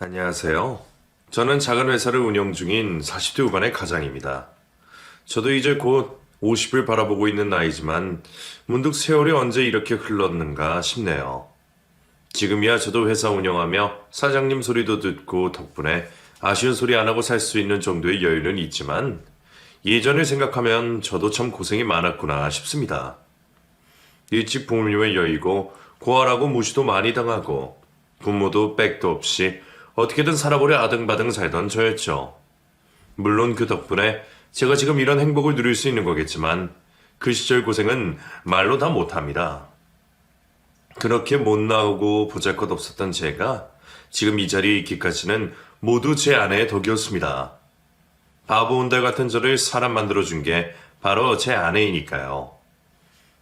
안녕하세요. 저는 작은 회사를 운영 중인 40대 후반의 가장입니다. 저도 이제 곧 50을 바라보고 있는 나이지만 문득 세월이 언제 이렇게 흘렀는가 싶네요. 지금이야 저도 회사 운영하며 사장님 소리도 듣고 덕분에 아쉬운 소리 안 하고 살 수 있는 정도의 여유는 있지만 예전을 생각하면 저도 참 고생이 많았구나 싶습니다. 일찍 부모님을 여의고 고아라고 무시도 많이 당하고 부모도 백도 없이 어떻게든 살아보려 아등바등 살던 저였죠. 물론 그 덕분에 제가 지금 이런 행복을 누릴 수 있는 거겠지만 그 시절 고생은 말로 다 못합니다. 그렇게 못 나오고 보잘것없었던 제가 지금 이 자리에 있기까지는 모두 제 아내의 덕이었습니다. 바보 온달 같은 저를 사람 만들어준 게 바로 제 아내이니까요.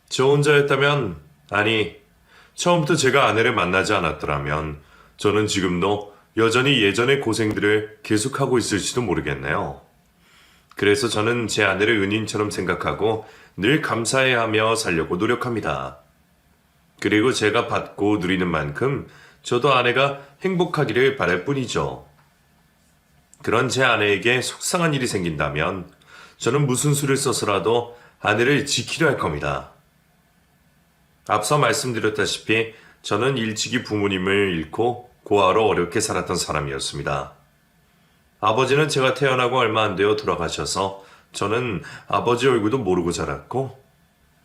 저 혼자였다면, 아니, 처음부터 제가 아내를 만나지 않았더라면 저는 지금도 여전히 예전의 고생들을 계속하고 있을지도 모르겠네요. 그래서 저는 제 아내를 은인처럼 생각하고 늘 감사해하며 살려고 노력합니다. 그리고 제가 받고 누리는 만큼 저도 아내가 행복하기를 바랄 뿐이죠. 그런 제 아내에게 속상한 일이 생긴다면 저는 무슨 수를 써서라도 아내를 지키려 할 겁니다. 앞서 말씀드렸다시피 저는 일찍이 부모님을 잃고 고아로 어렵게 살았던 사람이었습니다. 아버지는 제가 태어나고 얼마 안 되어 돌아가셔서 저는 아버지 얼굴도 모르고 자랐고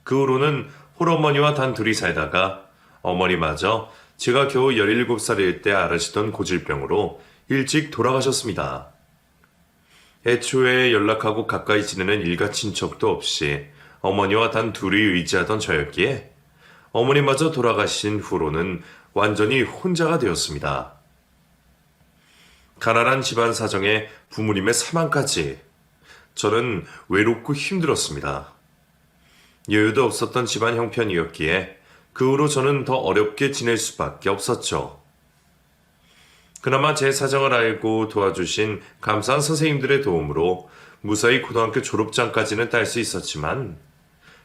그 후로는 홀어머니와 단 둘이 살다가 어머니마저 제가 겨우 17살일 때 앓으시던 고질병으로 일찍 돌아가셨습니다. 애초에 연락하고 가까이 지내는 일가 친척도 없이 어머니와 단 둘이 의지하던 저였기에 어머니마저 돌아가신 후로는 완전히 혼자가 되었습니다. 가난한 집안 사정에 부모님의 사망까지 저는 외롭고 힘들었습니다. 여유도 없었던 집안 형편이었기에 그 후로 저는 더 어렵게 지낼 수밖에 없었죠. 그나마 제 사정을 알고 도와주신 감사한 선생님들의 도움으로 무사히 고등학교 졸업장까지는 딸 수 있었지만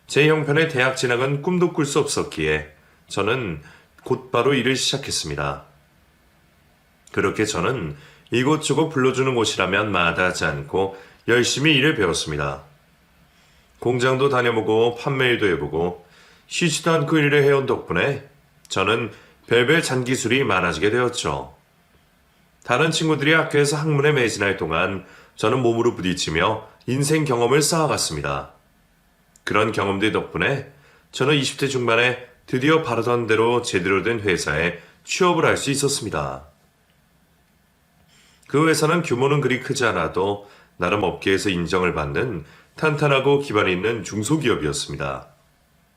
제 형편의 대학 진학은 꿈도 꿀 수 없었기에 저는 곧바로 일을 시작했습니다. 그렇게 저는 이곳저곳 불러주는 곳이라면 마다하지 않고 열심히 일을 배웠습니다. 공장도 다녀보고 판매일도 해보고 쉬지도 않고 일을 해온 덕분에 저는 별별 잔기술이 많아지게 되었죠. 다른 친구들이 학교에서 학문에 매진할 동안 저는 몸으로 부딪히며 인생 경험을 쌓아갔습니다. 그런 경험들 덕분에 저는 20대 중반에 드디어 바라던 대로 제대로 된 회사에 취업을 할 수 있었습니다. 그 회사는 규모는 그리 크지 않아도 나름 업계에서 인정을 받는 탄탄하고 기반이 있는 중소기업이었습니다.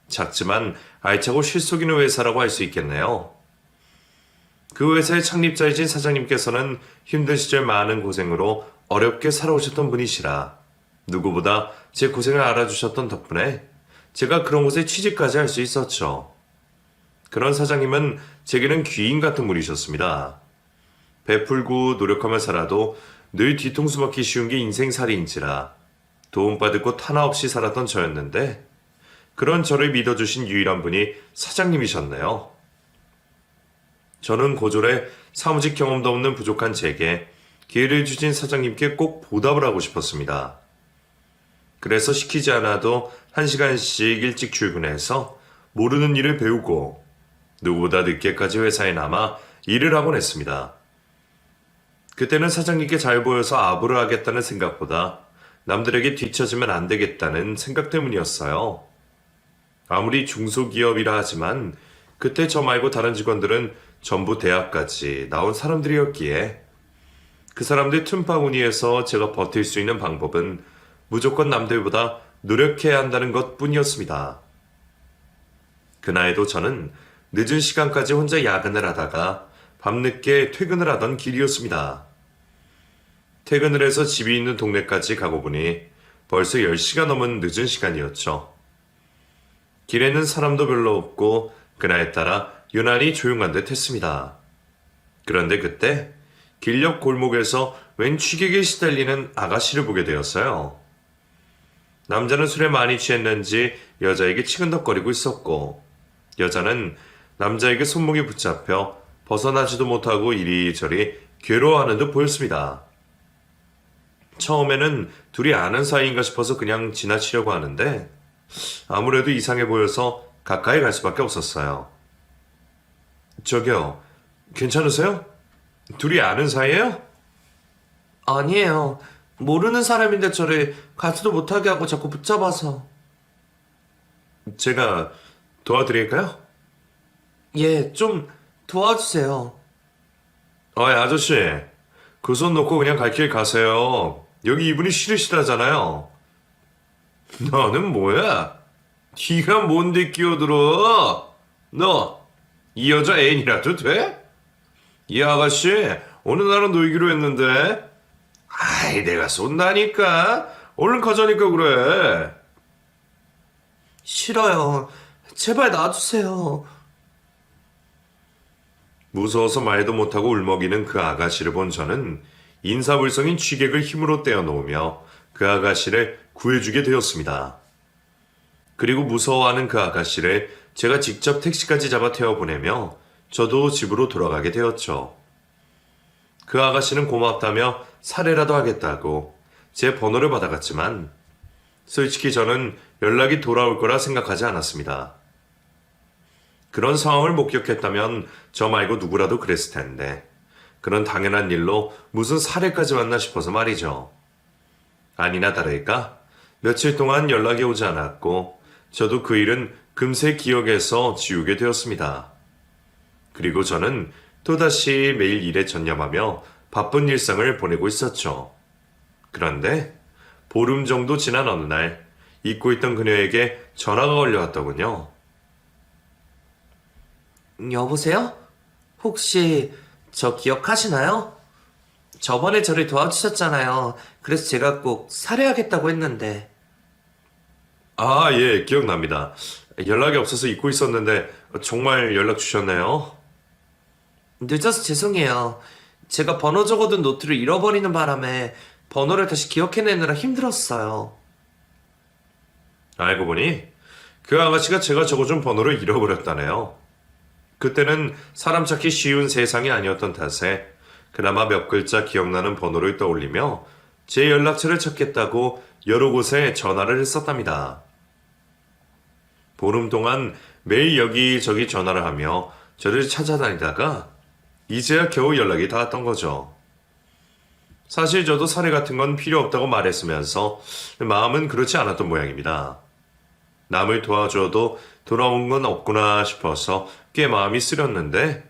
작지만 알차고 실속 있는 회사라고 할 수 있겠네요. 그 회사의 창립자이신 사장님께서는 힘든 시절 많은 고생으로 어렵게 살아오셨던 분이시라 누구보다 제 고생을 알아주셨던 덕분에 제가 그런 곳에 취직까지 할 수 있었죠. 그런 사장님은 제게는 귀인 같은 분이셨습니다. 베풀고 노력하며 살아도 늘 뒤통수 맞기 쉬운 게 인생살이인지라 도움받을 곳 하나 없이 살았던 저였는데 그런 저를 믿어주신 유일한 분이 사장님이셨네요. 저는 고졸에 사무직 경험도 없는 부족한 제게 기회를 주신 사장님께 꼭 보답을 하고 싶었습니다. 그래서 시키지 않아도 1시간씩 일찍 출근해서 모르는 일을 배우고 누구보다 늦게까지 회사에 남아 일을 하곤 했습니다. 그때는 사장님께 잘 보여서 아부를 하겠다는 생각보다 남들에게 뒤처지면 안 되겠다는 생각 때문이었어요. 아무리 중소기업이라 하지만 그때 저 말고 다른 직원들은 전부 대학까지 나온 사람들이었기에 그 사람들 틈바구니에서 제가 버틸 수 있는 방법은 무조건 남들보다 노력해야 한다는 것 뿐이었습니다. 그날에도 저는 늦은 시간까지 혼자 야근을 하다가 밤늦게 퇴근을 하던 길이었습니다. 퇴근을 해서 집이 있는 동네까지 가고 보니 벌써 10시가 넘은 늦은 시간이었죠. 길에는 사람도 별로 없고 그날따라 유난히 조용한 듯 했습니다. 그런데 그때 길 옆 골목에서 웬 취객에 시달리는 아가씨를 보게 되었어요. 남자는 술에 많이 취했는지 여자에게 치근덕거리고 있었고 여자는 남자에게 손목이 붙잡혀 벗어나지도 못하고 이리저리 괴로워하는 듯 보였습니다. 처음에는 둘이 아는 사이인가 싶어서 그냥 지나치려고 하는데 아무래도 이상해 보여서 가까이 갈 수밖에 없었어요. 저기요, 괜찮으세요? 둘이 아는 사이예요? 아니에요. 모르는 사람인데 저를 가지도 못하게 하고 자꾸 붙잡아서. 제가 도와드릴까요? 예, 좀 도와주세요. 아저씨, 그 손 놓고 그냥 갈 길 가세요. 여기 이분이 싫으시다잖아요. 너는 뭐야? 네가 뭔데 끼어들어? 너, 이 여자 애인이라도 돼? 이 아가씨, 오늘 나랑 놀기로 했는데. 아이, 내가 쏜다니까. 얼른 가자니까 그래. 싫어요. 제발 놔주세요. 무서워서 말도 못하고 울먹이는 그 아가씨를 본 저는 인사불성인 취객을 힘으로 떼어놓으며 그 아가씨를 구해주게 되었습니다. 그리고 무서워하는 그 아가씨를 제가 직접 택시까지 잡아 태워보내며 저도 집으로 돌아가게 되었죠. 그 아가씨는 고맙다며 사례라도 하겠다고 제 번호를 받아갔지만 솔직히 저는 연락이 돌아올 거라 생각하지 않았습니다. 그런 상황을 목격했다면 저 말고 누구라도 그랬을 텐데 그런 당연한 일로 무슨 사례까지 왔나 싶어서 말이죠. 아니나 다를까 며칠 동안 연락이 오지 않았고 저도 그 일은 금세 기억에서 지우게 되었습니다. 그리고 저는 또다시 매일 일에 전념하며 바쁜 일상을 보내고 있었죠. 그런데 보름 정도 지난 어느 날 잊고 있던 그녀에게 전화가 걸려왔더군요. 여보세요? 혹시 저 기억하시나요? 저번에 저를 도와주셨잖아요. 그래서 제가 꼭 살해하겠다고 했는데. 예, 기억납니다. 연락이 없어서 잊고 있었는데 정말 연락 주셨네요. 늦어서 죄송해요. 제가 번호 적어둔 노트를 잃어버리는 바람에 번호를 다시 기억해내느라 힘들었어요. 알고 보니 그 아가씨가 제가 적어준 번호를 잃어버렸다네요. 그때는 사람 찾기 쉬운 세상이 아니었던 탓에 그나마 몇 글자 기억나는 번호를 떠올리며 제 연락처를 찾겠다고 여러 곳에 전화를 했었답니다. 보름 동안 매일 여기저기 전화를 하며 저를 찾아다니다가 이제야 겨우 연락이 닿았던 거죠. 사실 저도 사례 같은 건 필요 없다고 말했으면서 마음은 그렇지 않았던 모양입니다. 남을 도와줘도 돌아온 건 없구나 싶어서 꽤 마음이 쓰렸는데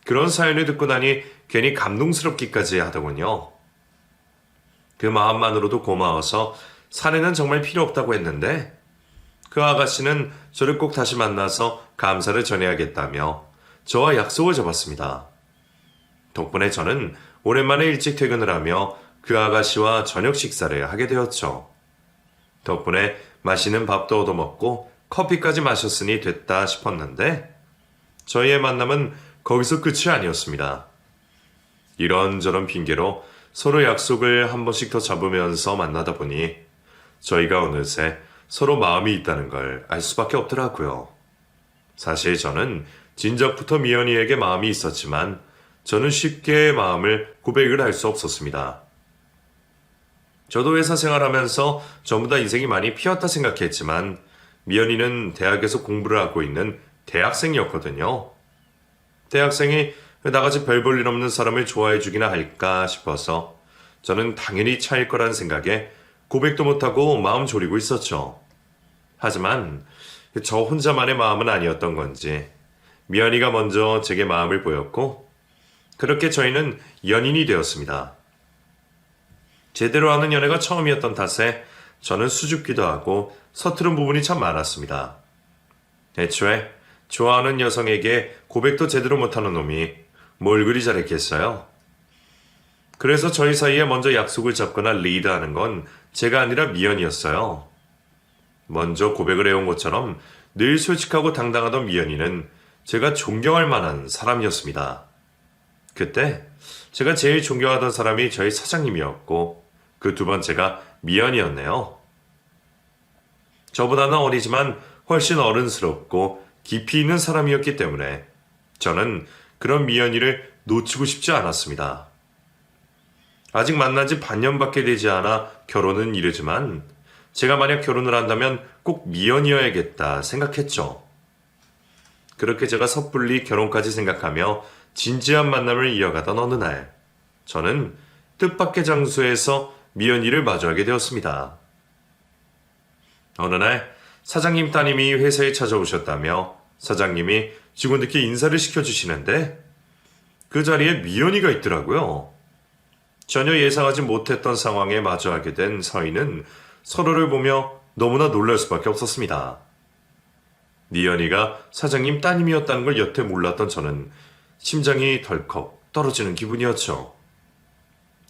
그런 사연을 듣고 나니 괜히 감동스럽기까지 하더군요. 그 마음만으로도 고마워서 사례는 정말 필요 없다고 했는데 그 아가씨는 저를 꼭 다시 만나서 감사를 전해야겠다며 저와 약속을 잡았습니다. 덕분에 저는 오랜만에 일찍 퇴근을 하며 그 아가씨와 저녁 식사를 하게 되었죠. 덕분에 맛있는 밥도 얻어먹고 커피까지 마셨으니 됐다 싶었는데 저희의 만남은 거기서 끝이 아니었습니다. 이런저런 핑계로 서로 약속을 한 번씩 더 잡으면서 만나다 보니 저희가 어느새 서로 마음이 있다는 걸 알 수밖에 없더라고요. 사실 저는 진작부터 미연이에게 마음이 있었지만 저는 쉽게 마음을 고백을 할 수 없었습니다. 저도 회사 생활하면서 전부 다 인생이 많이 피었다 생각했지만 미연이는 대학에서 공부를 하고 있는 대학생이었거든요. 대학생이 나같이 별 볼 일 없는 사람을 좋아해 주기나 할까 싶어서 저는 당연히 차일 거라는 생각에 고백도 못하고 마음 졸이고 있었죠. 하지만 저 혼자만의 마음은 아니었던 건지 미연이가 먼저 제게 마음을 보였고 그렇게 저희는 연인이 되었습니다. 제대로 하는 연애가 처음이었던 탓에 저는 수줍기도 하고 서투른 부분이 참 많았습니다. 애초에 좋아하는 여성에게 고백도 제대로 못하는 놈이 뭘 그리 잘했겠어요? 그래서 저희 사이에 먼저 약속을 잡거나 리드하는 건 제가 아니라 미연이었어요. 먼저 고백을 해온 것처럼 늘 솔직하고 당당하던 미연이는 제가 존경할 만한 사람이었습니다. 그때 제가 제일 존경하던 사람이 저희 사장님이었고 그 두 번째가 미연이었네요. 저보다는 어리지만 훨씬 어른스럽고 깊이 있는 사람이었기 때문에 저는 그런 미연이를 놓치고 싶지 않았습니다. 아직 만난 지 반년밖에 되지 않아 결혼은 이르지만 제가 만약 결혼을 한다면 꼭 미연이어야겠다 생각했죠. 그렇게 제가 섣불리 결혼까지 생각하며 진지한 만남을 이어가던 어느 날, 저는 뜻밖의 장소에서 미연이를 마주하게 되었습니다. 어느 날 사장님 따님이 회사에 찾아오셨다며 사장님이 직원들께 인사를 시켜주시는데 그 자리에 미연이가 있더라고요. 전혀 예상하지 못했던 상황에 마주하게 된 서희는 서로를 보며 너무나 놀랄 수밖에 없었습니다. 미연이가 사장님 따님이었다는 걸 여태 몰랐던 저는 심장이 덜컥 떨어지는 기분이었죠.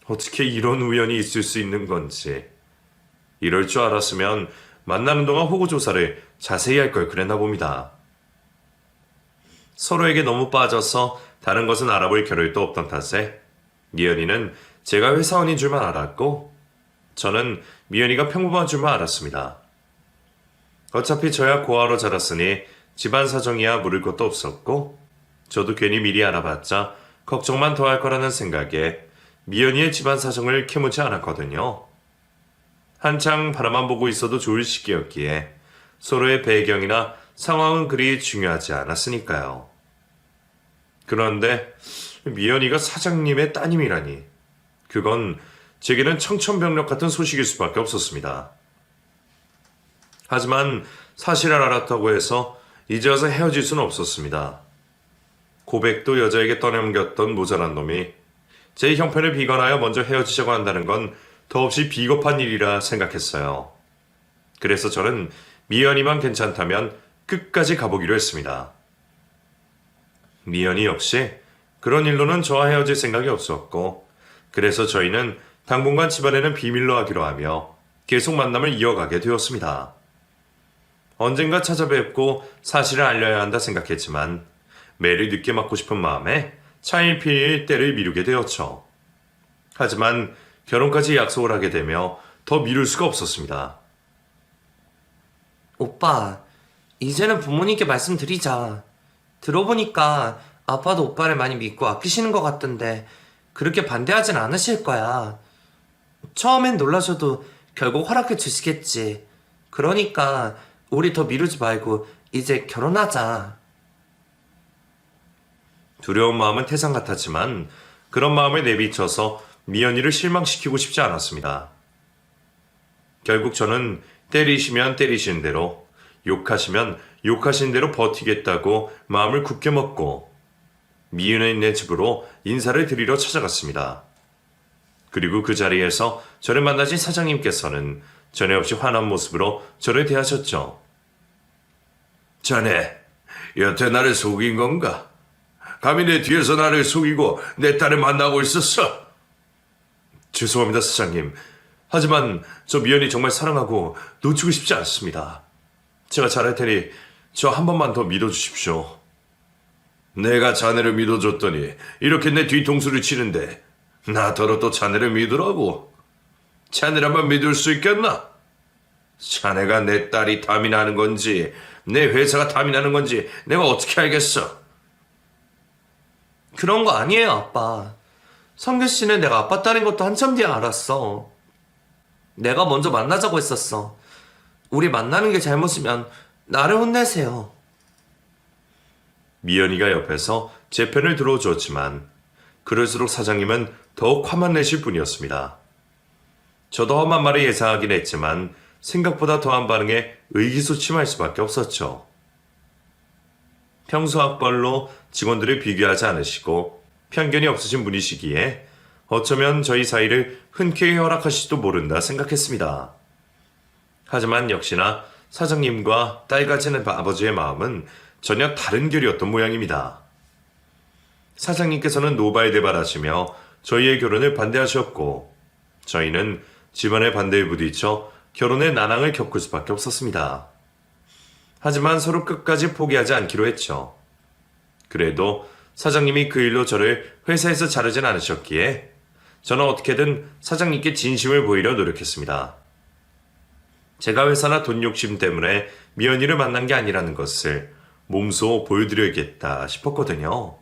어떻게 이런 우연이 있을 수 있는 건지. 이럴 줄 알았으면 만나는 동안 호구조사를 자세히 할 걸 그랬나 봅니다. 서로에게 너무 빠져서 다른 것은 알아볼 겨를도 없던 탓에 미연이는 제가 회사원인 줄만 알았고 저는 미연이가 평범한 줄만 알았습니다. 어차피 저야 고아로 자랐으니 집안 사정이야 물을 것도 없었고 저도 괜히 미리 알아봤자 걱정만 더 할 거라는 생각에 미연이의 집안 사정을 캐묻지 않았거든요. 한창 바라만 보고 있어도 좋을 시기였기에 서로의 배경이나 상황은 그리 중요하지 않았으니까요. 그런데 미연이가 사장님의 따님이라니 그건 제게는 청천벽력 같은 소식일 수밖에 없었습니다. 하지만 사실을 알았다고 해서 이제 와서 헤어질 수는 없었습니다. 고백도 여자에게 떠넘겼던 모자란 놈이 제 형편을 비관하여 먼저 헤어지자고 한다는 건 더없이 비겁한 일이라 생각했어요. 그래서 저는 미연이만 괜찮다면 끝까지 가보기로 했습니다. 미연이 역시 그런 일로는 저와 헤어질 생각이 없었고 그래서 저희는 당분간 집안에는 비밀로 하기로 하며 계속 만남을 이어가게 되었습니다. 언젠가 찾아뵙고 사실을 알려야 한다 생각했지만 매를 늦게 맞고 싶은 마음에 차일피일 때를 미루게 되었죠. 하지만 결혼까지 약속을 하게 되며 더 미룰 수가 없었습니다. 오빠, 이제는 부모님께 말씀드리자. 들어보니까 아빠도 오빠를 많이 믿고 아끼시는 것 같던데 그렇게 반대하진 않으실 거야. 처음엔 놀라셔도 결국 허락해 주시겠지. 그러니까 우리 더 미루지 말고 이제 결혼하자. 두려운 마음은 태산 같았지만 그런 마음을 내비쳐서 미연이를 실망시키고 싶지 않았습니다. 결국 저는 때리시면 때리시는 대로, 욕하시면 욕하신 대로 버티겠다고 마음을 굳게 먹고 미연이네 집으로 인사를 드리러 찾아갔습니다. 그리고 그 자리에서 저를 만나신 사장님께서는 전에 없이 환한 모습으로 저를 대하셨죠. 자네, 여태 나를 속인 건가? 감히 내 뒤에서 나를 속이고 내 딸을 만나고 있었어? 죄송합니다, 사장님. 하지만 저 미연이 정말 사랑하고 놓치고 싶지 않습니다. 제가 잘할 테니 저 한 번만 더 믿어주십시오. 내가 자네를 믿어줬더니 이렇게 내 뒤통수를 치는데 나더러 또 자네를 믿으라고? 자네라면 믿을 수 있겠나? 자네가 내 딸이 탐이 나는 건지 내 회사가 탐이 나는 건지 내가 어떻게 알겠어? 그런 거 아니에요, 아빠. 성규 씨는 내가 아빠 딸인 것도 한참 뒤에 알았어. 내가 먼저 만나자고 했었어. 우리 만나는 게 잘못이면 나를 혼내세요. 미연이가 옆에서 제 편을 들어주었지만 그럴수록 사장님은 더욱 화만 내실 뿐이었습니다. 저도 험한 말을 예상하긴 했지만 생각보다 더한 반응에 의기소침할 수밖에 없었죠. 평소 학벌로 직원들을 비교하지 않으시고 편견이 없으신 분이시기에 어쩌면 저희 사이를 흔쾌히 허락하실지도 모른다 생각했습니다. 하지만 역시나 사장님과 딸 가진 아버지의 마음은 전혀 다른 결이었던 모양입니다. 사장님께서는 노발대발하시며 저희의 결혼을 반대하셨고 저희는 집안의 반대에 부딪혀 결혼의 난항을 겪을 수밖에 없었습니다. 하지만 서로 끝까지 포기하지 않기로 했죠. 그래도 사장님이 그 일로 저를 회사에서 자르진 않으셨기에 저는 어떻게든 사장님께 진심을 보이려 노력했습니다. 제가 회사나 돈 욕심 때문에 미연이를 만난 게 아니라는 것을 몸소 보여드려야겠다 싶었거든요.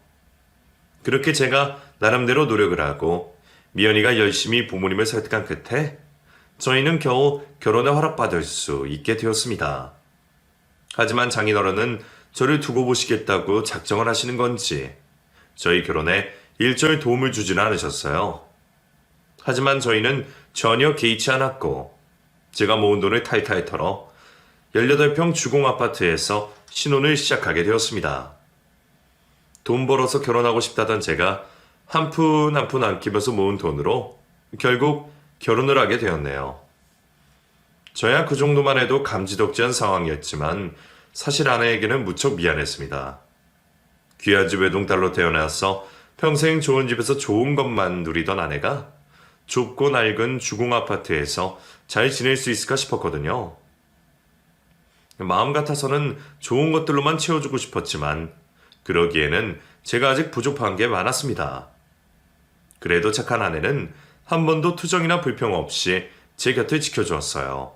그렇게 제가 나름대로 노력을 하고 미연이가 열심히 부모님을 설득한 끝에 저희는 겨우 결혼을 허락받을 수 있게 되었습니다. 하지만 장인어른은 저를 두고 보시겠다고 작정을 하시는 건지 저희 결혼에 일절 도움을 주지는 않으셨어요. 하지만 저희는 전혀 개의치 않았고 제가 모은 돈을 탈탈 털어 18평 주공 아파트에서 신혼을 시작하게 되었습니다. 돈 벌어서 결혼하고 싶다던 제가 한 푼 한 푼 안 끼면서 모은 돈으로 결국 결혼을 하게 되었네요. 저야 그 정도만 해도 감지덕지한 상황이었지만 사실 아내에게는 무척 미안했습니다. 귀한 집 외동딸로 태어나서 평생 좋은 집에서 좋은 것만 누리던 아내가 좁고 낡은 주공 아파트에서 잘 지낼 수 있을까 싶었거든요. 마음 같아서는 좋은 것들로만 채워주고 싶었지만 그러기에는 제가 아직 부족한 게 많았습니다. 그래도 착한 아내는 한 번도 투정이나 불평 없이 제 곁을 지켜주었어요.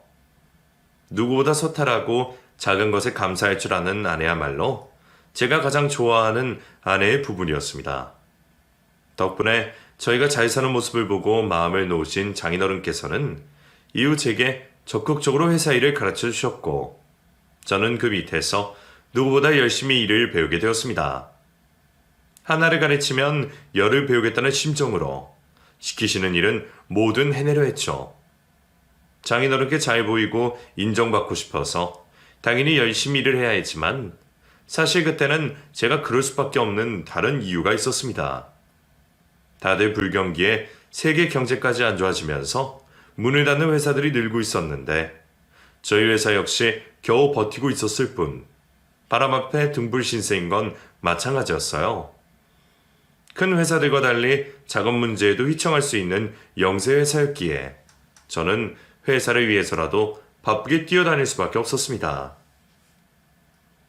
누구보다 소탈하고 작은 것에 감사할 줄 아는 아내야말로 제가 가장 좋아하는 아내의 부분이었습니다. 덕분에 저희가 잘 사는 모습을 보고 마음을 놓으신 장인어른께서는 이후 제게 적극적으로 회사 일을 가르쳐 주셨고 저는 그 밑에서 누구보다 열심히 일을 배우게 되었습니다. 하나를 가르치면 열을 배우겠다는 심정으로 시키시는 일은 뭐든 해내려 했죠. 장인어른께 잘 보이고 인정받고 싶어서 당연히 열심히 일을 해야 했지만 사실 그때는 제가 그럴 수밖에 없는 다른 이유가 있었습니다. 다들 불경기에 세계 경제까지 안 좋아지면서 문을 닫는 회사들이 늘고 있었는데 저희 회사 역시 겨우 버티고 있었을 뿐 바람 앞에 등불 신세인 건 마찬가지였어요. 큰 회사들과 달리 작은 문제에도 휘청할 수 있는 영세 회사였기에 저는 회사를 위해서라도 바쁘게 뛰어다닐 수밖에 없었습니다.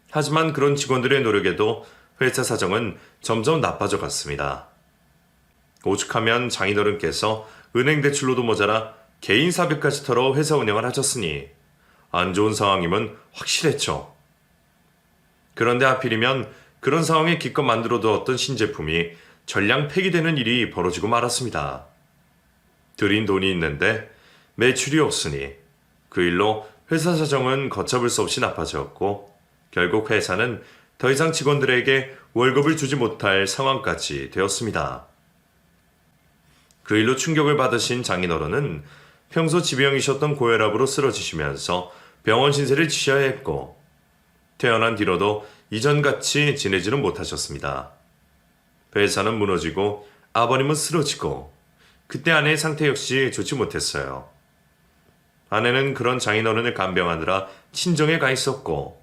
하지만 그런 직원들의 노력에도 회사 사정은 점점 나빠져 갔습니다. 오죽하면 장인어른께서 은행 대출로도 모자라 개인 사비까지 털어 회사 운영을 하셨으니 안 좋은 상황임은 확실했죠. 그런데 하필이면 그런 상황에 기껏 만들어 두었던 신제품이 전량 폐기되는 일이 벌어지고 말았습니다. 들인 돈이 있는데 매출이 없으니 그 일로 회사 사정은 걷잡을 수 없이 나빠졌고 결국 회사는 더 이상 직원들에게 월급을 주지 못할 상황까지 되었습니다. 그 일로 충격을 받으신 장인어른은 평소 지병이셨던 고혈압으로 쓰러지시면서 병원 신세를 지셔야 했고 태어난 뒤로도 이전같이 지내지는 못하셨습니다. 회사는 무너지고 아버님은 쓰러지고 그때 아내의 상태 역시 좋지 못했어요. 아내는 그런 장인어른을 간병하느라 친정에 가 있었고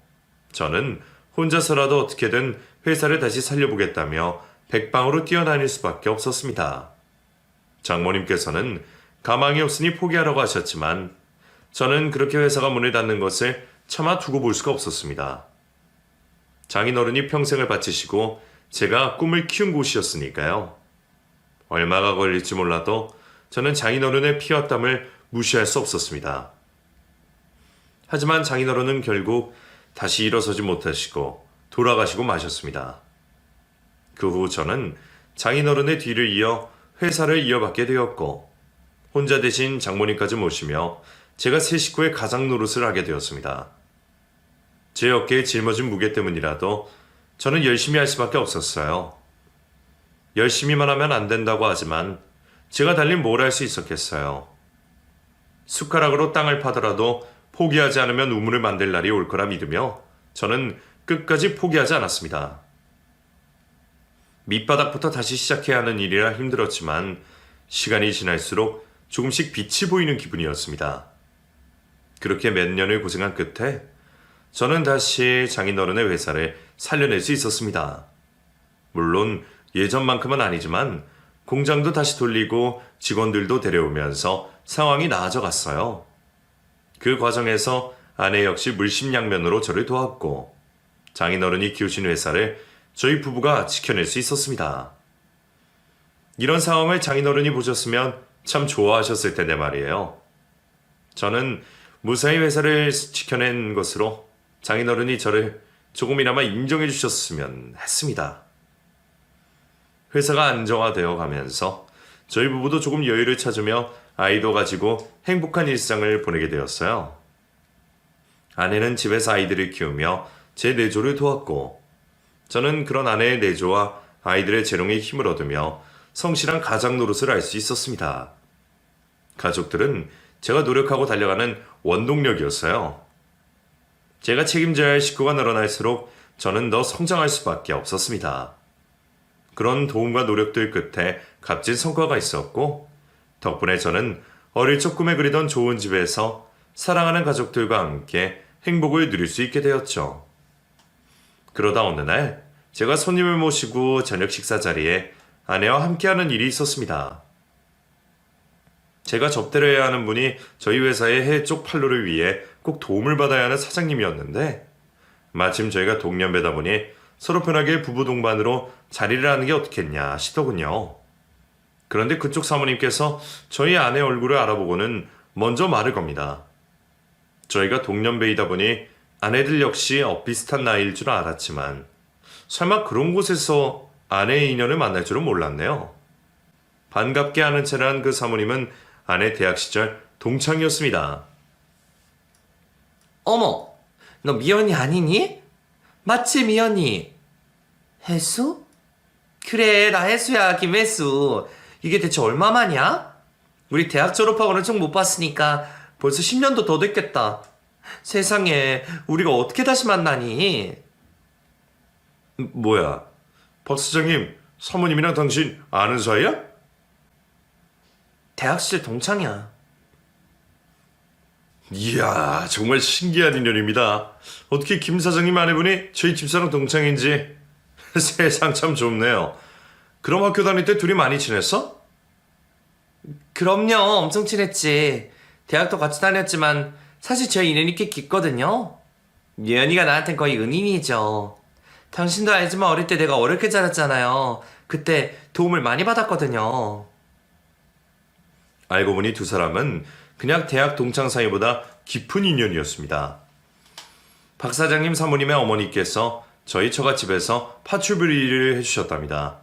저는 혼자서라도 어떻게든 회사를 다시 살려보겠다며 백방으로 뛰어다닐 수밖에 없었습니다. 장모님께서는 가망이 없으니 포기하라고 하셨지만 저는 그렇게 회사가 문을 닫는 것을 차마 두고 볼 수가 없었습니다. 장인어른이 평생을 바치시고 제가 꿈을 키운 곳이었으니까요. 얼마가 걸릴지 몰라도 저는 장인어른의 피와 땀을 무시할 수 없었습니다. 하지만 장인어른은 결국 다시 일어서지 못하시고 돌아가시고 마셨습니다. 그 후 저는 장인어른의 뒤를 이어 회사를 이어받게 되었고 혼자 대신 장모님까지 모시며 제가 세 식구의 가장 노릇을 하게 되었습니다. 제 어깨에 짊어진 무게 때문이라도 저는 열심히 할 수밖에 없었어요. 열심히만 하면 안 된다고 하지만 제가 달린 뭘 할 수 있었겠어요. 숟가락으로 땅을 파더라도 포기하지 않으면 우물을 만들 날이 올 거라 믿으며 저는 끝까지 포기하지 않았습니다. 밑바닥부터 다시 시작해야 하는 일이라 힘들었지만 시간이 지날수록 조금씩 빛이 보이는 기분이었습니다. 그렇게 몇 년을 고생한 끝에 저는 다시 장인어른의 회사를 살려낼 수 있었습니다. 물론 예전만큼은 아니지만 공장도 다시 돌리고 직원들도 데려오면서 상황이 나아져 갔어요. 그 과정에서 아내 역시 물심양면으로 저를 도왔고 장인어른이 키우신 회사를 저희 부부가 지켜낼 수 있었습니다. 이런 상황을 장인어른이 보셨으면 참 좋아하셨을 텐데 말이에요. 저는 무사히 회사를 지켜낸 것으로 장인어른이 저를 조금이나마 인정해 주셨으면 했습니다. 회사가 안정화되어 가면서 저희 부부도 조금 여유를 찾으며 아이도 가지고 행복한 일상을 보내게 되었어요. 아내는 집에서 아이들을 키우며 제 내조를 도왔고, 저는 그런 아내의 내조와 아이들의 재롱에 힘을 얻으며 성실한 가장 노릇을 할 수 있었습니다. 가족들은 제가 노력하고 달려가는 원동력이었어요. 제가 책임져야 할 식구가 늘어날수록 저는 더 성장할 수밖에 없었습니다. 그런 도움과 노력들 끝에 값진 성과가 있었고, 덕분에 저는 어릴 적 꿈에 그리던 좋은 집에서 사랑하는 가족들과 함께 행복을 누릴 수 있게 되었죠. 그러다 어느 날 제가 손님을 모시고 저녁 식사 자리에 아내와 함께하는 일이 있었습니다. 제가 접대를 해야 하는 분이 저희 회사의 해외 쪽 판로를 위해 꼭 도움을 받아야 하는 사장님이었는데, 마침 저희가 동년배다 보니 서로 편하게 부부 동반으로 자리를 하는 게 어떻겠냐 싶더군요. 그런데 그쪽 사모님께서 저희 아내 얼굴을 알아보고는 먼저 말을 겁니다. 저희가 동년배이다 보니 아내들 역시 엇비슷한 나이일 줄 알았지만 설마 그런 곳에서 아내의 인연을 만날 줄은 몰랐네요. 반갑게 하는 채를 한 그 사모님은 아내 대학 시절 동창이었습니다. 어머, 너 미연이 아니니? 맞지, 미연이? 혜수? 그래, 나 혜수야, 김혜수. 이게 대체 얼마만이야? 우리 대학 졸업하고는 좀 못 봤으니까 벌써 10년도 더 됐겠다. 세상에, 우리가 어떻게 다시 만나니? 뭐야, 박 사장님, 사모님이랑 당신 아는 사이야? 대학 시절 동창이야. 이야, 정말 신기한 인연입니다. 어떻게 김 사장님 아내분이 저희 집사랑 동창인지. 세상 참 좁네요. 그럼 학교 다닐 때 둘이 많이 지냈어? 그럼요, 엄청 친했지. 대학도 같이 다녔지만 사실 저희 인연이 꽤 깊거든요. 예연이가 나한텐 거의 은인이죠. 당신도 알지만 어릴 때 내가 어렵게 자랐잖아요. 그때 도움을 많이 받았거든요. 알고 보니 두 사람은 그냥 대학 동창 사이보다 깊은 인연이었습니다. 박 사장님 사모님의 어머니께서 저희 처갓집에서 파출부리를 해주셨답니다.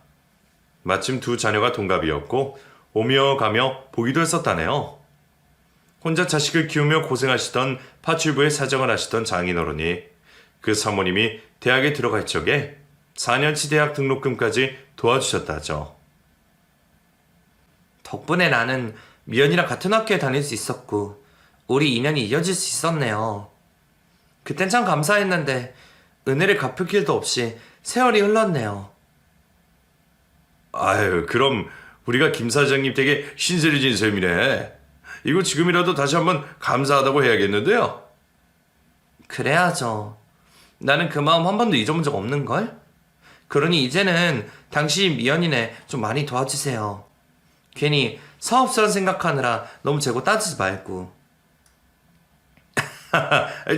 마침 두 자녀가 동갑이었고 오며 가며 보기도 했었다네요. 혼자 자식을 키우며 고생하시던 파출부의 사정을 하시던 장인어른이 그 사모님이 대학에 들어갈 적에 4년치 대학 등록금까지 도와주셨다죠. 덕분에 나는 미연이랑 같은 학교에 다닐 수 있었고 우리 인연이 이어질 수 있었네요. 그땐 참 감사했는데 은혜를 갚을 길도 없이 세월이 흘렀네요. 아유, 그럼 우리가 김 사장님 댁에 신세를 진 셈이네. 이거 지금이라도 다시 한번 감사하다고 해야겠는데요. 그래야죠. 나는 그 마음 한 번도 잊어본 적 없는걸? 그러니 이제는 당신 미연이네 좀 많이 도와주세요. 괜히 사업선 생각하느라 너무 재고 따지지 말고.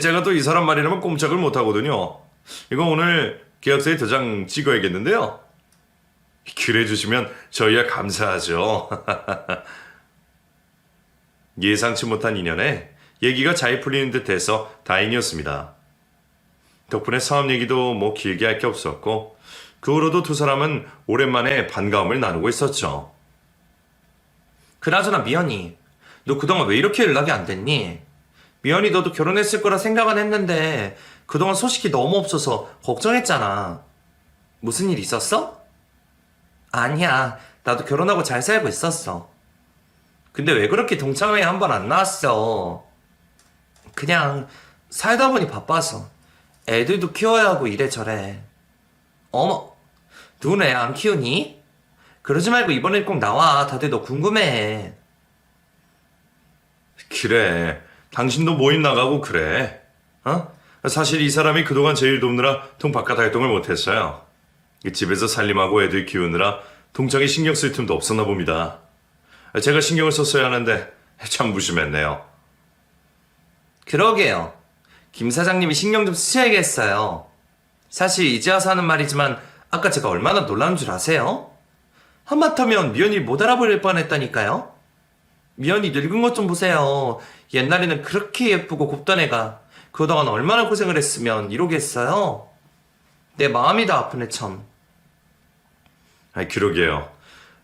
제가 또 이 사람 말이라면 꼼짝을 못하거든요. 이거 오늘 계약서에 도장 찍어야겠는데요. 그래 주시면 저희야 감사하죠. 예상치 못한 인연에 얘기가 잘 풀리는 듯해서 다행이었습니다. 덕분에 사업 얘기도 뭐 길게 할 게 없었고 그 후로도 두 사람은 오랜만에 반가움을 나누고 있었죠. 그나저나 미연이, 너 그동안 왜 이렇게 연락이 안 됐니? 미연이 너도 결혼했을 거라 생각은 했는데 그동안 소식이 너무 없어서 걱정했잖아. 무슨 일 있었어? 아니야, 나도 결혼하고 잘 살고 있었어. 근데 왜 그렇게 동창회에 한 번 안 나왔어? 그냥 살다 보니 바빠서. 애들도 키워야 하고 이래저래. 어머, 누군 애 안 키우니? 그러지 말고 이번에 꼭 나와. 다들 너 궁금해해. 그래, 당신도 모임 나가고 그래. 어? 사실 이 사람이 그동안 제 일 돕느라 동 바깥 활동을 못했어요. 집에서 살림하고 애들 키우느라 동창에 신경 쓸 틈도 없었나 봅니다. 제가 신경을 썼어야 하는데 참 무심했네요. 그러게요. 김 사장님이 신경 좀 쓰셔야겠어요. 사실 이제 와서 하는 말이지만 아까 제가 얼마나 놀라는 줄 아세요? 한마터면 미연이 못 알아버릴 뻔했다니까요. 미연이 늙은 것 좀 보세요. 옛날에는 그렇게 예쁘고 곱던 애가 그동안 얼마나 고생을 했으면 이러겠어요. 내 마음이 다 아프네 참. 그러게요.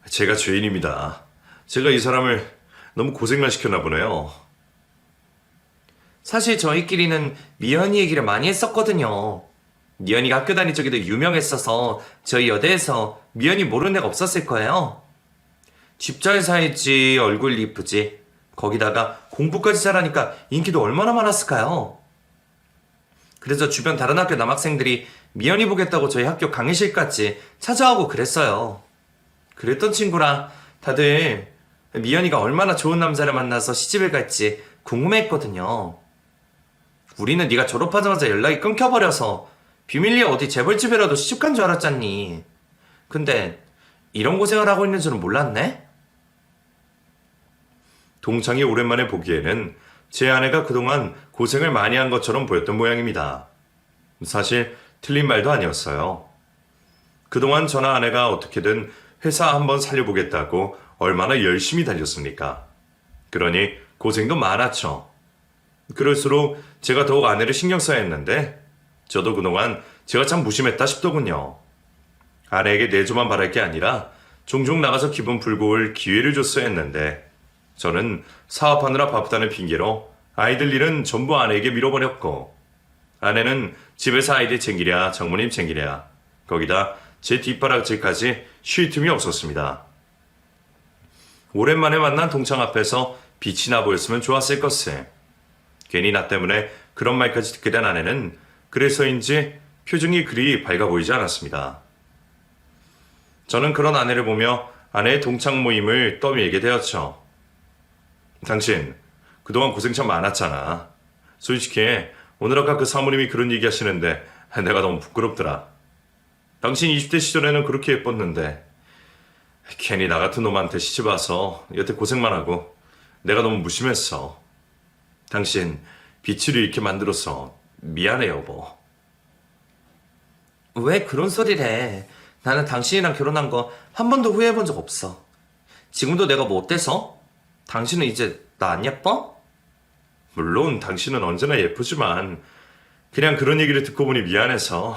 제가 죄인입니다. 제가 이 사람을 너무 고생만 시켰나 보네요. 사실 저희끼리는 미연이 얘기를 많이 했었거든요. 미연이가 학교 다닐 적에도 유명했어서 저희 여대에서 미연이 모르는 애가 없었을 거예요. 집 잘 살지, 얼굴 이쁘지, 거기다가 공부까지 잘하니까 인기도 얼마나 많았을까요? 그래서 주변 다른 학교 남학생들이 미연이 보겠다고 저희 학교 강의실까지 찾아오고 그랬어요. 그랬던 친구라 다들 미연이가 얼마나 좋은 남자를 만나서 시집을 갈지 궁금해했거든요. 우리는 네가 졸업하자마자 연락이 끊겨버려서 비밀리에 어디 재벌집에라도 시집간 줄 알았잖니. 근데 이런 고생을 하고 있는 줄은 몰랐네? 동창이 오랜만에 보기에는 제 아내가 그동안 고생을 많이 한 것처럼 보였던 모양입니다. 사실 틀린 말도 아니었어요. 그동안 저나 아내가 어떻게든 회사 한번 살려보겠다고 얼마나 열심히 달렸습니까? 그러니 고생도 많았죠. 그럴수록 제가 더욱 아내를 신경 써야 했는데 저도 그동안 제가 참 무심했다 싶더군요. 아내에게 내조만 바랄 게 아니라 종종 나가서 기분 풀고 올 기회를 줬어야 했는데 저는 사업하느라 바쁘다는 핑계로 아이들 일은 전부 아내에게 밀어버렸고 아내는 집에서 아이들 챙기랴 장모님 챙기랴 거기다 제 뒷바라지까지 쉴 틈이 없었습니다. 오랜만에 만난 동창 앞에서 빛이 나 보였으면 좋았을 것을. 괜히 나 때문에 그런 말까지 듣게 된 아내는 그래서인지 표정이 그리 밝아 보이지 않았습니다. 저는 그런 아내를 보며 아내의 동창 모임을 떠밀게 되었죠. 당신 그동안 고생 참 많았잖아. 솔직히 오늘 아까 그 사모님이 그런 얘기 하시는데 내가 너무 부끄럽더라. 당신 20대 시절에는 그렇게 예뻤는데 괜히 나 같은 놈한테 시집 와서 여태 고생만 하고 내가 너무 무심했어. 당신 빛을 잃게 만들어서 미안해 여보. 왜 그런 소리를 해? 나는 당신이랑 결혼한 거 한 번도 후회해본 적 없어. 지금도 내가 뭐 어때서? 당신은 이제 나 안 예뻐? 물론 당신은 언제나 예쁘지만 그냥 그런 얘기를 듣고 보니 미안해서.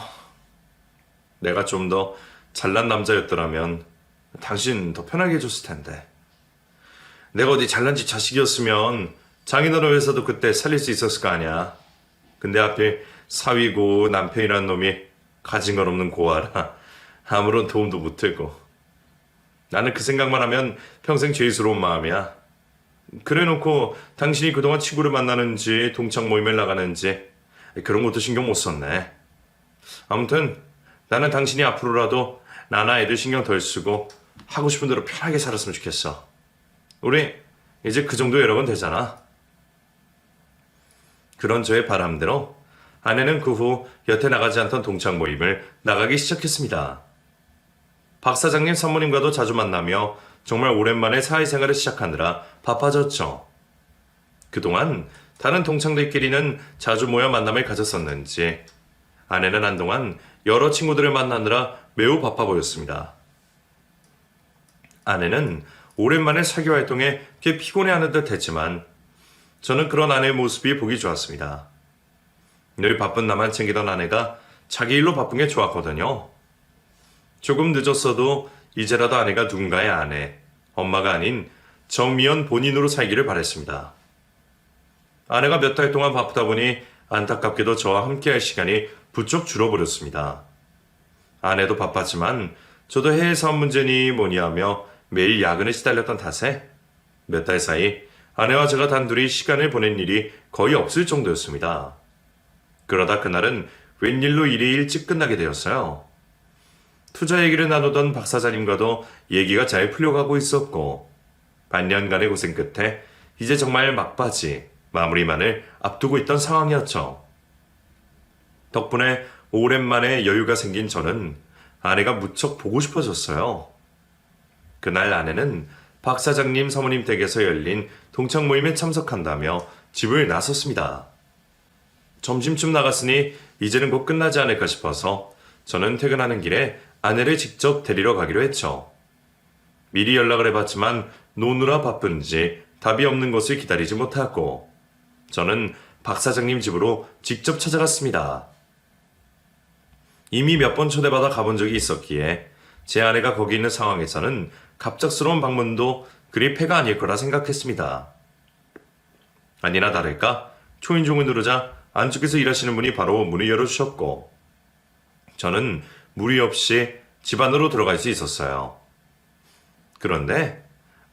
내가 좀 더 잘난 남자였더라면 당신 더 편하게 해줬을 텐데. 내가 어디 잘난 집 자식이었으면 장인어른 회사도 그때 살릴 수 있었을 거 아니야. 근데 하필 사위고 남편이란 놈이 가진 건 없는 고아라 아무런 도움도 못 되고. 나는 그 생각만 하면 평생 죄스러운 마음이야. 그래 놓고 당신이 그동안 친구를 만나는지 동창 모임을 나가는지 그런 것도 신경 못 썼네. 아무튼 나는 당신이 앞으로라도 나나 애들 신경 덜 쓰고 하고 싶은 대로 편하게 살았으면 좋겠어. 우리 이제 그 정도 여력은 되잖아. 그런 저의 바람대로 아내는 그 후 여태 나가지 않던 동창 모임을 나가기 시작했습니다. 박 사장님 사모님과도 자주 만나며 정말 오랜만에 사회생활을 시작하느라 바빠졌죠. 그동안 다른 동창들끼리는 자주 모여 만남을 가졌었는지 아내는 한동안 여러 친구들을 만나느라 매우 바빠 보였습니다. 아내는 오랜만에 사교 활동에 꽤 피곤해하는 듯 했지만 저는 그런 아내의 모습이 보기 좋았습니다. 늘 바쁜 나만 챙기던 아내가 자기 일로 바쁜 게 좋았거든요. 조금 늦었어도 이제라도 아내가 누군가의 아내, 엄마가 아닌 정미연 본인으로 살기를 바랬습니다. 아내가 몇 달 동안 바쁘다 보니 안타깝게도 저와 함께할 시간이 부쩍 줄어버렸습니다. 아내도 바빴지만 저도 해외 사업 문제니 뭐니 하며 매일 야근에 시달렸던 탓에 몇 달 사이 아내와 제가 단둘이 시간을 보낸 일이 거의 없을 정도였습니다. 그러다 그날은 웬일로 일이 일찍 끝나게 되었어요. 투자 얘기를 나누던 박 사장님과도 얘기가 잘 풀려가고 있었고 반년간의 고생 끝에 이제 정말 막바지 마무리만을 앞두고 있던 상황이었죠. 덕분에 오랜만에 여유가 생긴 저는 아내가 무척 보고 싶어졌어요. 그날 아내는 박 사장님 사모님 댁에서 열린 동창 모임에 참석한다며 집을 나섰습니다. 점심쯤 나갔으니 이제는 곧 끝나지 않을까 싶어서 저는 퇴근하는 길에 아내를 직접 데리러 가기로 했죠. 미리 연락을 해봤지만 노느라 바쁜지 답이 없는 것을 기다리지 못하고 저는 박 사장님 집으로 직접 찾아갔습니다. 이미 몇 번 초대받아 가본 적이 있었기에 제 아내가 거기 있는 상황에서는 갑작스러운 방문도 그리 패가 아닐 거라 생각했습니다. 아니나 다를까 초인종을 누르자 안쪽에서 일하시는 분이 바로 문을 열어주셨고 저는 무리 없이 집 안으로 들어갈 수 있었어요. 그런데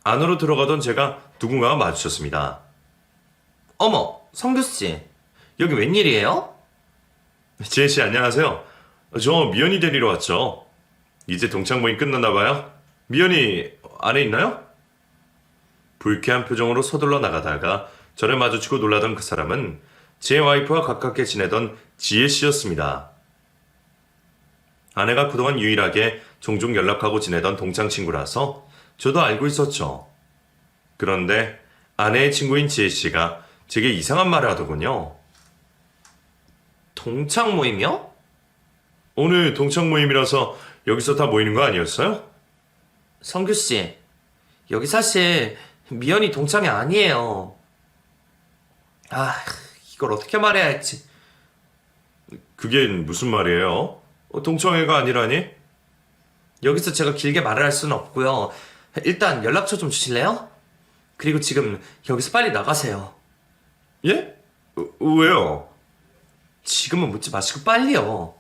안으로 들어가던 제가 누군가와 마주쳤습니다. 어머, 성규씨. 여기 웬일이에요? 지혜씨 안녕하세요. 저 미연이 데리러 왔죠. 이제 동창 모임 끝났나 봐요. 미연이 안에 있나요? 불쾌한 표정으로 서둘러 나가다가 저를 마주치고 놀라던 그 사람은 제 와이프와 가깝게 지내던 지혜씨였습니다. 아내가 그동안 유일하게 종종 연락하고 지내던 동창 친구라서 저도 알고 있었죠. 그런데 아내의 친구인 지혜씨가 제게 이상한 말을 하더군요. 동창 모임이요? 오늘 동창 모임이라서 여기서 다 모이는 거 아니었어요? 성규씨, 여기 사실 미연이 동창이 아니에요. 아, 이걸 어떻게 말해야 할지. 그게 무슨 말이에요? 동창회가 아니라니? 여기서 제가 길게 말을 할 수는 없고요. 일단 연락처 좀 주실래요? 그리고 지금 여기서 빨리 나가세요. 예? 왜요? 지금은 묻지 마시고 빨리요.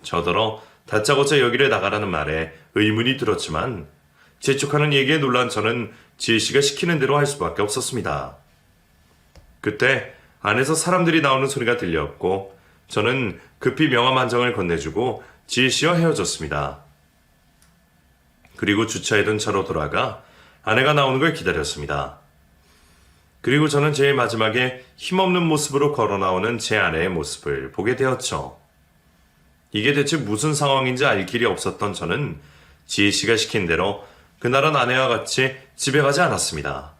저더러 다짜고짜 여기를 나가라는 말에 의문이 들었지만 재촉하는 얘기에 놀란 저는 지혜씨가 시키는 대로 할 수밖에 없었습니다. 그때 안에서 사람들이 나오는 소리가 들렸고 저는 급히 명함 한 장을 건네주고 지혜씨와 헤어졌습니다. 그리고 주차해둔 차로 돌아가 아내가 나오는 걸 기다렸습니다. 그리고 저는 제일 마지막에 힘없는 모습으로 걸어 나오는 제 아내의 모습을 보게 되었죠. 이게 대체 무슨 상황인지 알 길이 없었던 저는 지혜씨가 시킨 대로 그날은 아내와 같이 집에 가지 않았습니다.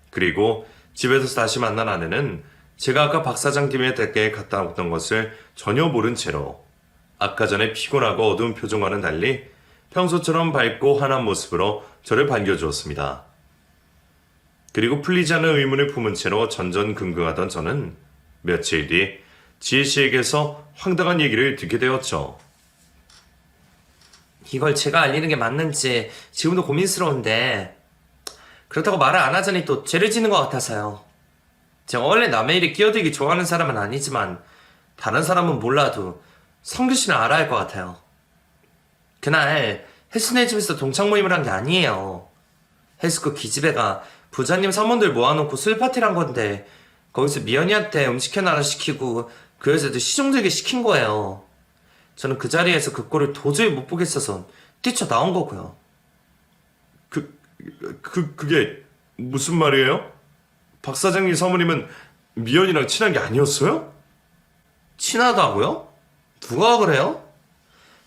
그리고 집에서 다시 만난 아내는 제가 아까 박 사장님의 댁에 갔다 왔던 것을 전혀 모른 채로 아까 전에 피곤하고 어두운 표정과는 달리 평소처럼 밝고 환한 모습으로 저를 반겨주었습니다. 그리고 풀리지 않는 의문을 품은 채로 전전긍긍하던 저는 며칠 뒤 지혜씨에게서 황당한 얘기를 듣게 되었죠. 이걸 제가 알리는 게 맞는지 지금도 고민스러운데 그렇다고 말을 안 하자니 또 죄를 짓는 것 같아서요. 제가 원래 남의 일에 끼어들기 좋아하는 사람은 아니지만 다른 사람은 몰라도 성규 씨는 알아야 할 것 같아요. 그날 혜순의 집에서 동창 모임을 한 게 아니에요. 혜수그 기집애가 부자님 사모들 모아놓고 술 파티를 한 건데 거기서 미연이한테 음식 해놔라 시키고 그 여자도 시종들게 시킨 거예요. 저는 그 자리에서 그 꼴을 도저히 못 보겠어서 뛰쳐나온 거고요. 그게 무슨 말이에요? 박 사장님 사모님은 미연이랑 친한 게 아니었어요? 친하다고요? 누가 그래요?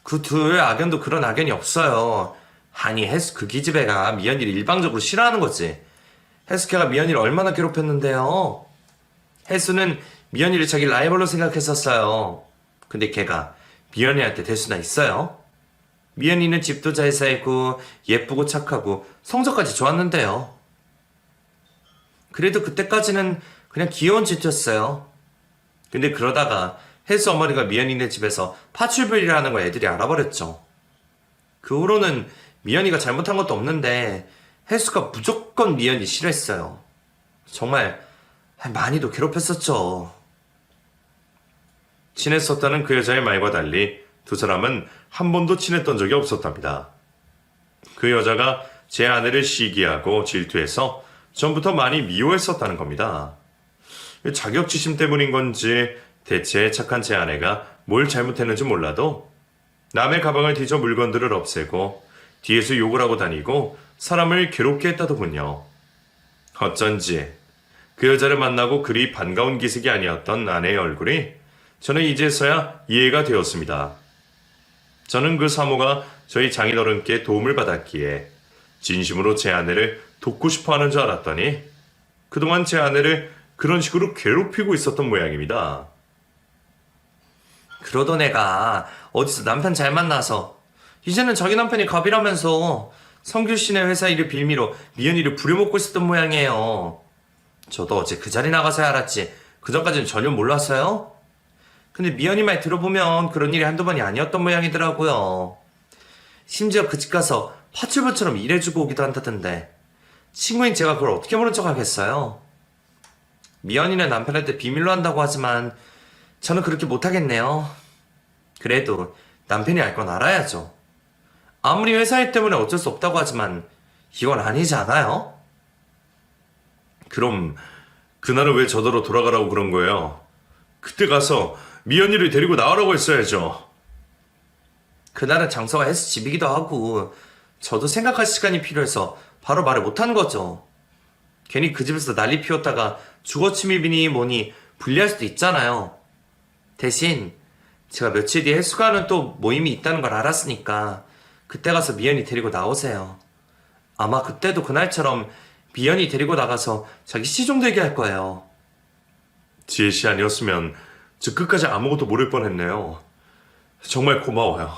그 둘 악연도 그런 악연이 없어요. 아니 혜수 그 기집애가 미연이를 일방적으로 싫어하는 거지. 혜수걔가 미연이를 얼마나 괴롭혔는데요. 혜수는 미연이를 자기 라이벌로 생각했었어요. 근데 걔가 미연이한테 될 수나 있어요? 미연이는 집도 잘 살고 예쁘고 착하고 성적까지 좋았는데요. 그래도 그때까지는 그냥 귀여운 짓이었어요. 근데 그러다가 혜수 어머니가 미연이네 집에서 파출부리를 하는 걸 애들이 알아버렸죠. 그 후로는 미연이가 잘못한 것도 없는데 혜수가 무조건 미연이 싫어했어요. 정말 많이도 괴롭혔었죠. 친했었다는 그 여자의 말과 달리 두 사람은 한 번도 친했던 적이 없었답니다. 그 여자가 제 아내를 시기하고 질투해서 전부터 많이 미워했었다는 겁니다. 자격지심 때문인 건지 대체 착한 제 아내가 뭘 잘못했는지 몰라도 남의 가방을 뒤져 물건들을 없애고 뒤에서 욕을 하고 다니고 사람을 괴롭게 했다더군요. 어쩐지 그 여자를 만나고 그리 반가운 기색이 아니었던 아내의 얼굴이 저는 이제서야 이해가 되었습니다. 저는 그 사모가 저희 장인어른께 도움을 받았기에 진심으로 제 아내를 돕고 싶어 하는 줄 알았더니 그동안 제 아내를 그런 식으로 괴롭히고 있었던 모양입니다. 그러던 애가 어디서 남편 잘 만나서 이제는 자기 남편이 갑이라면서 성규 씨네 회사 일을 빌미로 미연이를 부려먹고 있었던 모양이에요. 저도 어제 그 자리 나가서야 알았지 그전까지는 전혀 몰랐어요. 근데 미연이 말 들어보면 그런 일이 한두 번이 아니었던 모양이더라고요. 심지어 그 집 가서 파출부처럼 일해주고 오기도 한다던데 친구인 제가 그걸 어떻게 모른 척 하겠어요? 미연이는 남편한테 비밀로 한다고 하지만 저는 그렇게 못하겠네요. 그래도 남편이 알 건 알아야죠. 아무리 회사 일 때문에 어쩔 수 없다고 하지만 이건 아니지 않아요? 그럼 그날은 왜 저더러 돌아가라고 그런 거예요? 그때 가서 미연이를 데리고 나오라고 했어야죠. 그날은 장소가 헬스 집이기도 하고 저도 생각할 시간이 필요해서 바로 말을 못한 거죠. 괜히 그 집에서 난리 피웠다가 주거침입이니 뭐니 불리할 수도 있잖아요. 대신 제가 며칠 뒤에 헬스가 하는 또 모임이 있다는 걸 알았으니까 그때 가서 미연이 데리고 나오세요. 아마 그때도 그날처럼 미연이 데리고 나가서 자기 시종 들게 할 거예요. 지혜 씨 아니었으면 저 끝까지 아무것도 모를 뻔했네요. 정말 고마워요.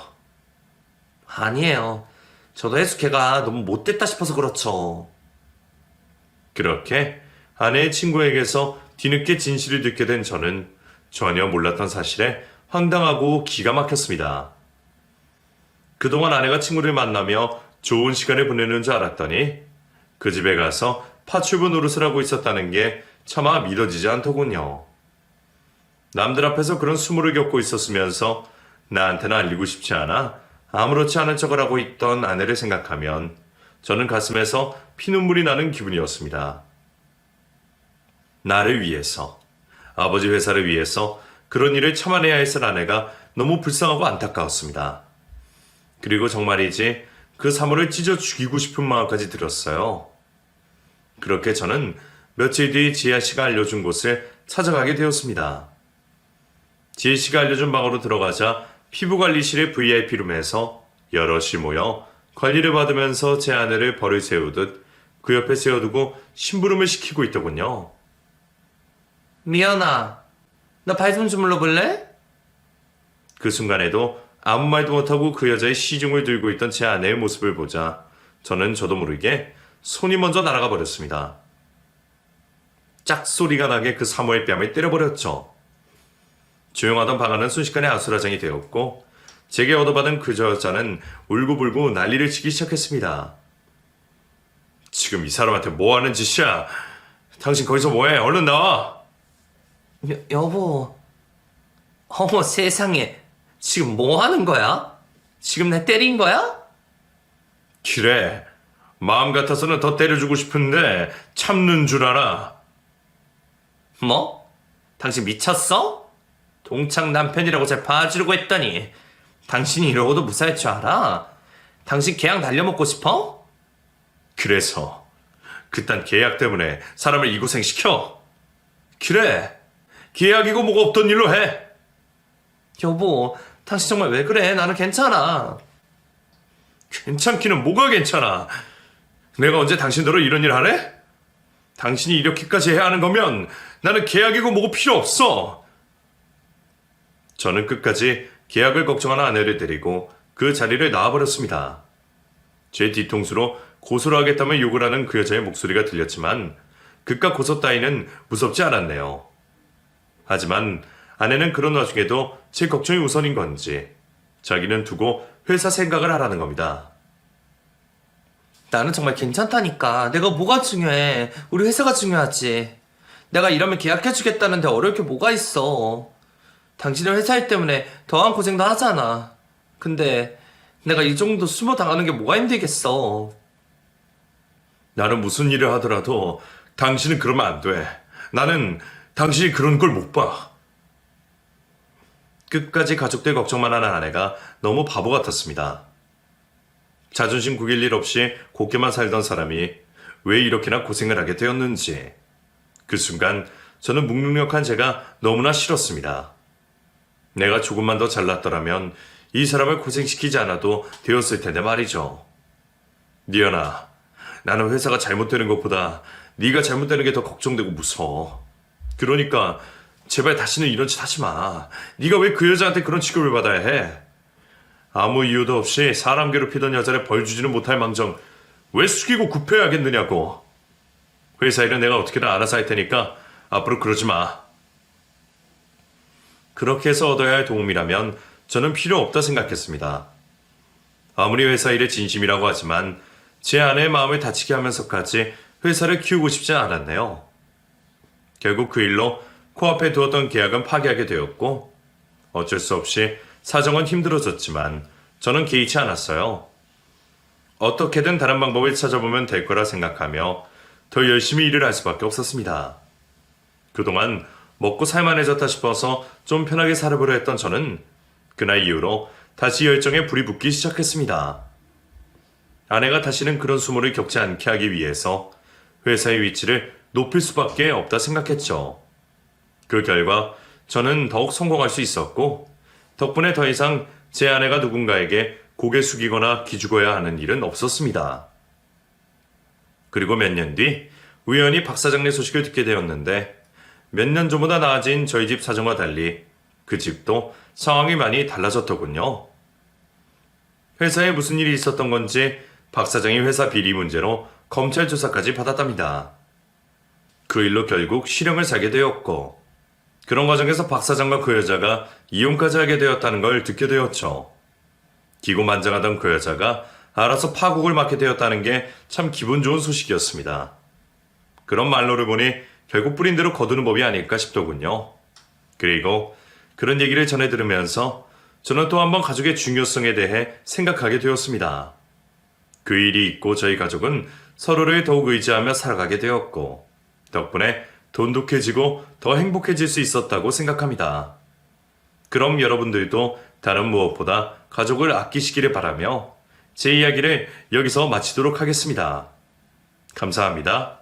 아니에요. 저도 헬스케가 너무 못됐다 싶어서 그렇죠. 그렇게 아내의 친구에게서 뒤늦게 진실을 듣게 된 저는 전혀 몰랐던 사실에 황당하고 기가 막혔습니다. 그동안 아내가 친구를 만나며 좋은 시간을 보내는 줄 알았더니 그 집에 가서 파출부 노릇을 하고 있었다는 게 차마 믿어지지 않더군요. 남들 앞에서 그런 수모를 겪고 있었으면서 나한테는 알리고 싶지 않아 아무렇지 않은 척을 하고 있던 아내를 생각하면 저는 가슴에서 피눈물이 나는 기분이었습니다. 나를 위해서, 아버지 회사를 위해서 그런 일을 참아내야 했을 아내가 너무 불쌍하고 안타까웠습니다. 그리고 정말이지 그 사모를 찢어 죽이고 싶은 마음까지 들었어요. 그렇게 저는 며칠 뒤 지혜 씨가 알려준 곳을 찾아가게 되었습니다. 지혜 씨가 알려준 방으로 들어가자 피부관리실의 VIP룸에서 여럿이 모여 관리를 받으면서 제 아내를 벌을 세우듯 그 옆에 세워두고 심부름을 시키고 있더군요. 미연아, 나 발 좀 주물러 볼래? 그 순간에도 아무 말도 못하고 그 여자의 시중을 들고 있던 제 아내의 모습을 보자 저는 저도 모르게 손이 먼저 날아가 버렸습니다. 짝소리가 나게 그 사모의 뺨을 때려버렸죠. 조용하던 방 안은 순식간에 아수라장이 되었고 제게 얻어받은 그 여자는 울고불고 난리를 치기 시작했습니다. 지금 이 사람한테 뭐 하는 짓이야? 당신 거기서 뭐해? 얼른 나와! 여보. 어머 세상에. 지금 뭐 하는 거야? 지금 내 때린 거야? 그래, 마음 같아서는 더 때려주고 싶은데 참는 줄 알아. 뭐? 당신 미쳤어? 동창 남편이라고 잘 봐주려고 했더니 당신이 이러고도 무사할 줄 알아? 당신 계약 날려먹고 싶어? 그래서 그딴 계약 때문에 사람을 이 고생 시켜? 그래, 계약이고 뭐가 없던 일로 해. 여보, 당신 정말 왜 그래? 나는 괜찮아. 괜찮기는 뭐가 괜찮아. 내가 언제 당신더러 이런 일 하래? 당신이 이렇게까지 해야 하는 거면 나는 계약이고 뭐고 필요 없어. 저는 끝까지 계약을 걱정하는 아내를 데리고 그 자리를 나와버렸습니다. 제 뒤통수로 고소를 하겠다며 욕을 하는 그 여자의 목소리가 들렸지만 그깟 고소 따위는 무섭지 않았네요. 하지만 아내는 그런 와중에도 제 걱정이 우선인 건지 자기는 두고 회사 생각을 하라는 겁니다. 나는 정말 괜찮다니까. 내가 뭐가 중요해? 우리 회사가 중요하지. 내가 이러면 계약해주겠다는데 어려울 게 뭐가 있어. 당신의 회사 일 때문에 더한 고생도 하잖아. 근데 내가 이 정도 수모 당하는 게 뭐가 힘들겠어. 나는 무슨 일을 하더라도 당신은 그러면 안 돼. 나는 당신이 그런 걸 못 봐. 끝까지 가족들 걱정만 하는 아내가 너무 바보 같았습니다. 자존심 구길 일 없이 곱게만 살던 사람이 왜 이렇게나 고생을 하게 되었는지 그 순간 저는 무능력한 제가 너무나 싫었습니다. 내가 조금만 더 잘났더라면 이 사람을 고생시키지 않아도 되었을 텐데 말이죠. 니연아, 나는 회사가 잘못되는 것보다 네가 잘못되는 게 더 걱정되고 무서워. 그러니까 제발 다시는 이런 짓 하지 마. 네가 왜 그 여자한테 그런 취급을 받아야 해? 아무 이유도 없이 사람 괴롭히던 여자를 벌 주지는 못할 망정 왜 숙이고 굽혀야겠느냐고. 회사 일은 내가 어떻게든 알아서 할 테니까 앞으로 그러지 마. 그렇게 해서 얻어야 할 도움이라면 저는 필요 없다 생각했습니다. 아무리 회사 일에 진심이라고 하지만 제 아내의 마음을 다치게 하면서까지 회사를 키우고 싶지 않았네요. 결국 그 일로 코앞에 두었던 계약은 파기하게 되었고 어쩔 수 없이 사정은 힘들어졌지만 저는 개의치 않았어요. 어떻게든 다른 방법을 찾아보면 될 거라 생각하며 더 열심히 일을 할 수밖에 없었습니다. 그동안 먹고 살만해졌다 싶어서 좀 편하게 살아보려 했던 저는 그날 이후로 다시 열정에 불이 붙기 시작했습니다. 아내가 다시는 그런 수모를 겪지 않게 하기 위해서 회사의 위치를 높일 수밖에 없다 생각했죠. 그 결과 저는 더욱 성공할 수 있었고 덕분에 더 이상 제 아내가 누군가에게 고개 숙이거나 기죽어야 하는 일은 없었습니다. 그리고 몇 년 뒤 우연히 박 사장의 소식을 듣게 되었는데 몇 년 전보다 나아진 저희 집 사정과 달리 그 집도 상황이 많이 달라졌더군요. 회사에 무슨 일이 있었던 건지 박 사장이 회사 비리 문제로 검찰 조사까지 받았답니다. 그 일로 결국 실형을 살게 되었고 그런 과정에서 박 사장과 그 여자가 이혼까지 하게 되었다는 걸 듣게 되었죠. 기고만장하던 그 여자가 알아서 파국을 맞게 되었다는 게 참 기분 좋은 소식이었습니다. 그런 말로를 보니 결국 뿌린 대로 거두는 법이 아닐까 싶더군요. 그리고 그런 얘기를 전해 들으면서 저는 또 한 번 가족의 중요성에 대해 생각하게 되었습니다. 그 일이 있고 저희 가족은 서로를 더욱 의지하며 살아가게 되었고 덕분에 돈독해지고 더 행복해질 수 있었다고 생각합니다. 그럼 여러분들도 다른 무엇보다 가족을 아끼시기를 바라며 제 이야기를 여기서 마치도록 하겠습니다. 감사합니다.